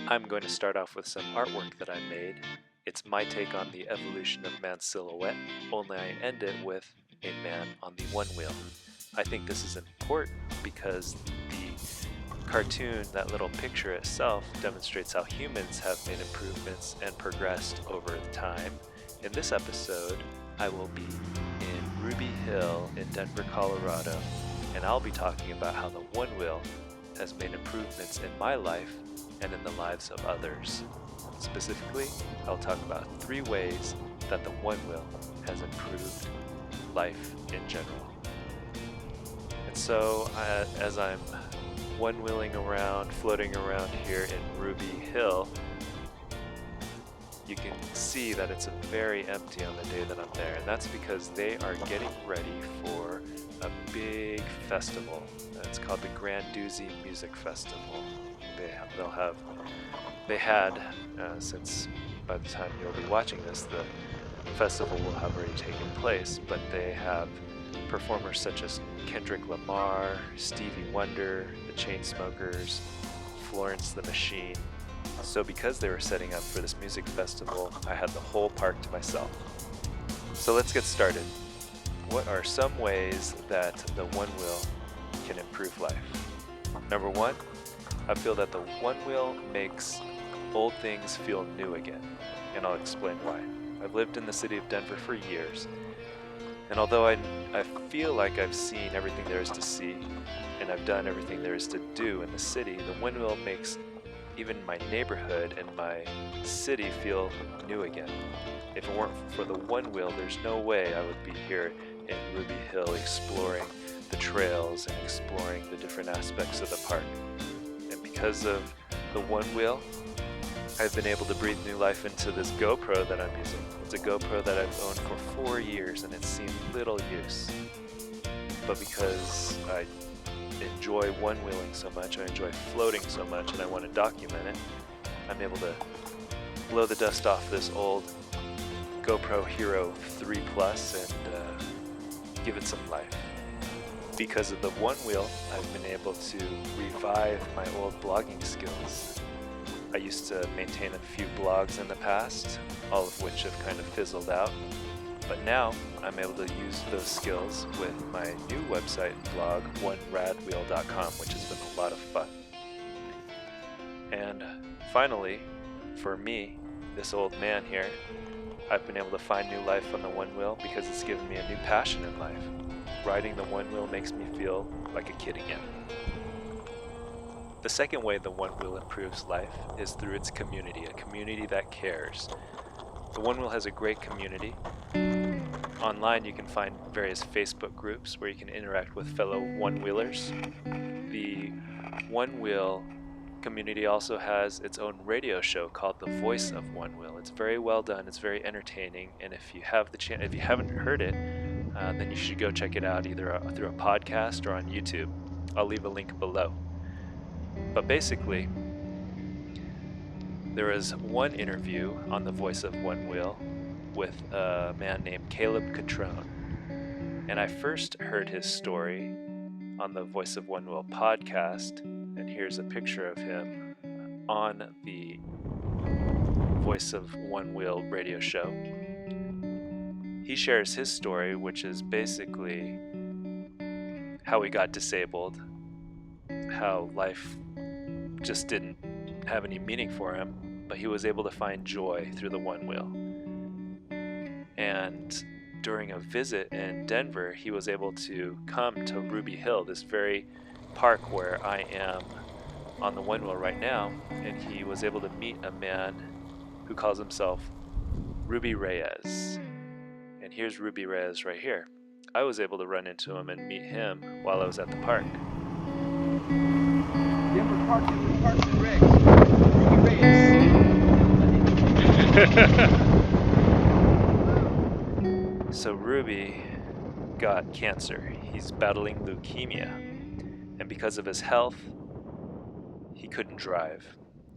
I'm going to start off with some artwork that I made. It's my take on the evolution of man's silhouette, only I end it with a man on the one wheel. I think this is important because the cartoon, that little picture itself, demonstrates how humans have made improvements and progressed over time. In this episode, I will be in Ruby Hill in Denver, Colorado, and I'll be talking about how the one wheel has made improvements in my life and in the lives of others. Specifically, I'll talk about 3 ways that the one wheel has improved life in general. And so, as I'm one-wheeling around, floating around here in Ruby Hill, you can see that it's very empty on the day that I'm there, and that's because they are getting ready for a big festival. It's called the Grand Doozy Music Festival. Since by the time you'll be watching this, the festival will have already taken place, but they have performers such as Kendrick Lamar, Stevie Wonder, the Chainsmokers, Florence the Machine. So because they were setting up for this music festival, I had the whole park to myself. So let's get started. What are some ways that the one wheel can improve life? Number 1, I feel that the one wheel makes old things feel new again, and I'll explain why. I've lived in the city of Denver for years, and although I feel like I've seen everything there is to see, and I've done everything there is to do in the city, the one wheel makes even my neighborhood and my city feel new again. If it weren't for the one wheel, there's no way I would be here in Ruby Hill exploring the trails and exploring the different aspects of the park. And because of the one wheel, I've been able to breathe new life into this GoPro that I'm using. It's a GoPro that I've owned for 4 years and it's seen little use. But because I enjoy one-wheeling so much, I enjoy floating so much, and I want to document it, I'm able to blow the dust off this old GoPro Hero 3 Plus and give it some life. Because of the one wheel, I've been able to revive my old blogging skills. I used to maintain a few blogs in the past, all of which have kind of fizzled out. But now I'm able to use those skills with my new website and blog, oneradwheel.com, which has been a lot of fun. And finally, for me, this old man here, I've been able to find new life on the one wheel because it's given me a new passion in life. Riding the one wheel makes me feel like a kid again. The second way the one wheel improves life is through its community, a community that cares. The one wheel has a great community. Online you can find various Facebook groups where you can interact with fellow one-wheelers. The one wheel community also has its own radio show called The Voice of One Wheel. It's very well done, it's very entertaining, and if you have if you haven't heard it, then you should go check it out either through a podcast or on YouTube. I'll leave a link below. But basically, there was one interview on The Voice of One Wheel with a man named Caleb Catrone. And I first heard his story on the Voice of One Wheel podcast, and here's a picture of him on the Voice of One Wheel radio show. He shares his story, which is basically how he got disabled, how life just didn't have any meaning for him, but he was able to find joy through the one wheel. And during a visit in Denver, he was able to come to Ruby Hill, this very park where I am on the one wheel right now, and he was able to meet a man who calls himself Ruby Reyes. And here's Ruby Reyes right here. I was able to run into him and meet him while I was at the park. Denver Parks and Recs. Ruby Reyes. So Ruby got cancer. He's battling leukemia. And because of his health, he couldn't drive.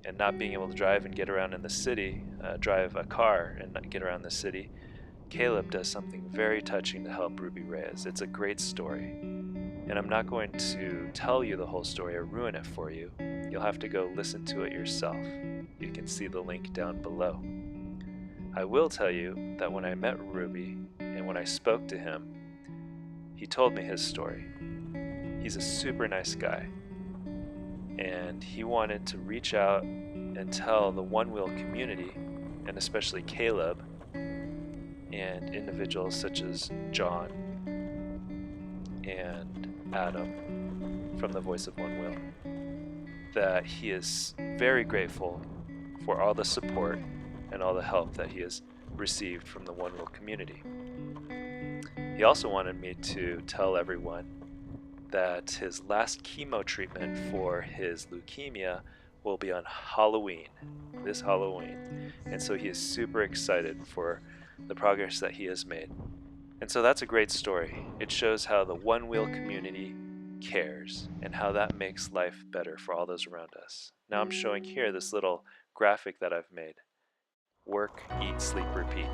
And not being able to drive and get around in the city, drive a car and not get around the city, Caleb does something very touching to help Ruby Reyes. It's a great story. And I'm not going to tell you the whole story or ruin it for you. You'll have to go listen to it yourself. You can see the link down below. I will tell you that when I met Ruby and when I spoke to him, he told me his story. He's a super nice guy, and he wanted to reach out and tell the Onewheel community, and especially Caleb and individuals such as John and Adam from the Voice of Onewheel, that he is very grateful for all the support and all the help that he has received from the Onewheel community. He also wanted me to tell everyone that his last chemo treatment for his leukemia will be on Halloween, this Halloween. And so he is super excited for the progress that he has made. And so that's a great story. It shows how the Onewheel community cares and how that makes life better for all those around us. Now I'm showing here this little graphic that I've made. Work, eat, sleep, repeat.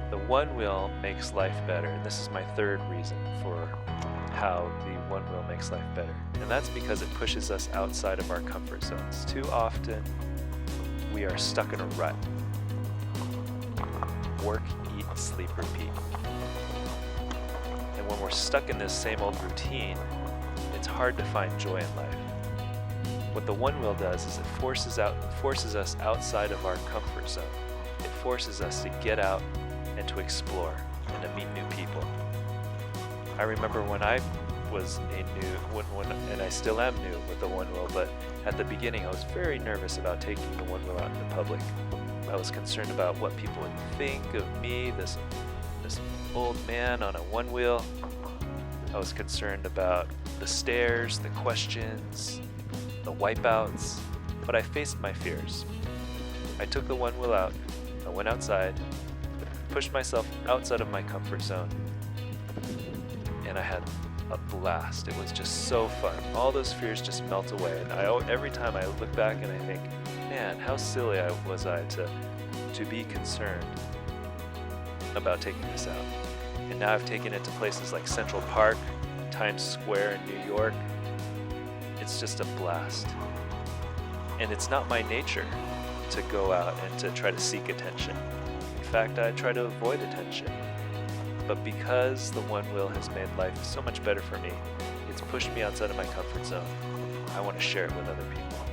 The Onewheel makes life better, and this is my third reason for how the Onewheel makes life better. And that's because it pushes us outside of our comfort zones. Too often, we are stuck in a rut. Work, eat, sleep, repeat. And when we're stuck in this same old routine, it's hard to find joy in life. What the Onewheel does is it forces us outside of our comfort zone. It forces us to get out and to explore and to meet new people. I remember when I was and I still am new with the Onewheel, but at the beginning I was very nervous about taking the Onewheel out in the public. I was concerned about what people would think of me, this old man on a Onewheel. I was concerned about the stares, the questions, the wipeouts, but I faced my fears. I took the Onewheel out, I went outside, pushed myself outside of my comfort zone, and I had a blast. It was just so fun. All those fears just melt away, and every time I look back and I think, man, how silly was I to be concerned about taking this out. And now I've taken it to places like Central Park, Times Square in New York. It's just a blast. And it's not my nature to go out and to try to seek attention. In fact, I try to avoid attention. But because the Onewheel has made life so much better for me, it's pushed me outside of my comfort zone. I want to share it with other people.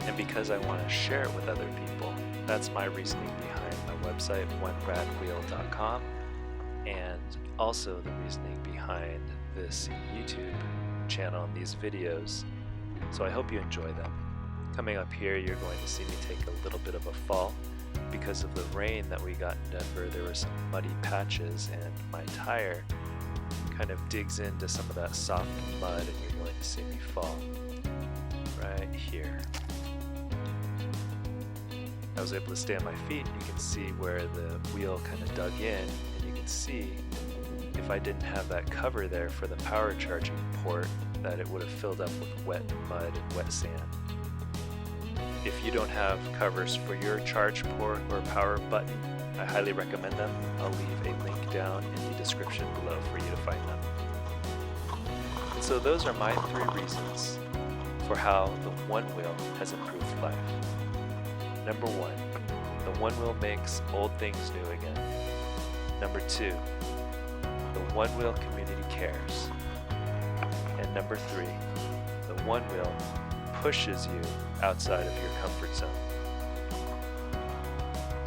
And because I want to share it with other people, that's my reasoning behind my website, oneradwheel.com, and also the reasoning behind this YouTube channel and these videos. So I hope you enjoy them. Coming up here, you're going to see me take a little bit of a fall. Because of the rain that we got in Denver, there were some muddy patches, and my tire kind of digs into some of that soft mud, and you're going to see me fall right here. I was able to stay on my feet. You can see where the wheel kind of dug in, and you can see if I didn't have that cover there for the power charging port, that it would have filled up with wet mud and wet sand. If you don't have covers for your charge port or power button, I highly recommend them. I'll leave a link down in the description below for you to find them. And so those are my 3 reasons for how the Onewheel has improved life. Number 1, the Onewheel makes old things new again. Number 2, the Onewheel community cares. And number 3, the Onewheel pushes you outside of your comfort zone.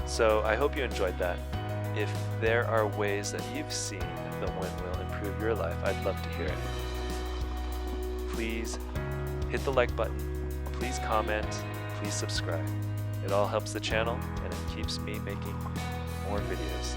So I hope you enjoyed that. If there are ways that you've seen the Onewheel improve your life, I'd love to hear it. Please hit the like button, please comment, please subscribe. It all helps the channel and it keeps me making more videos.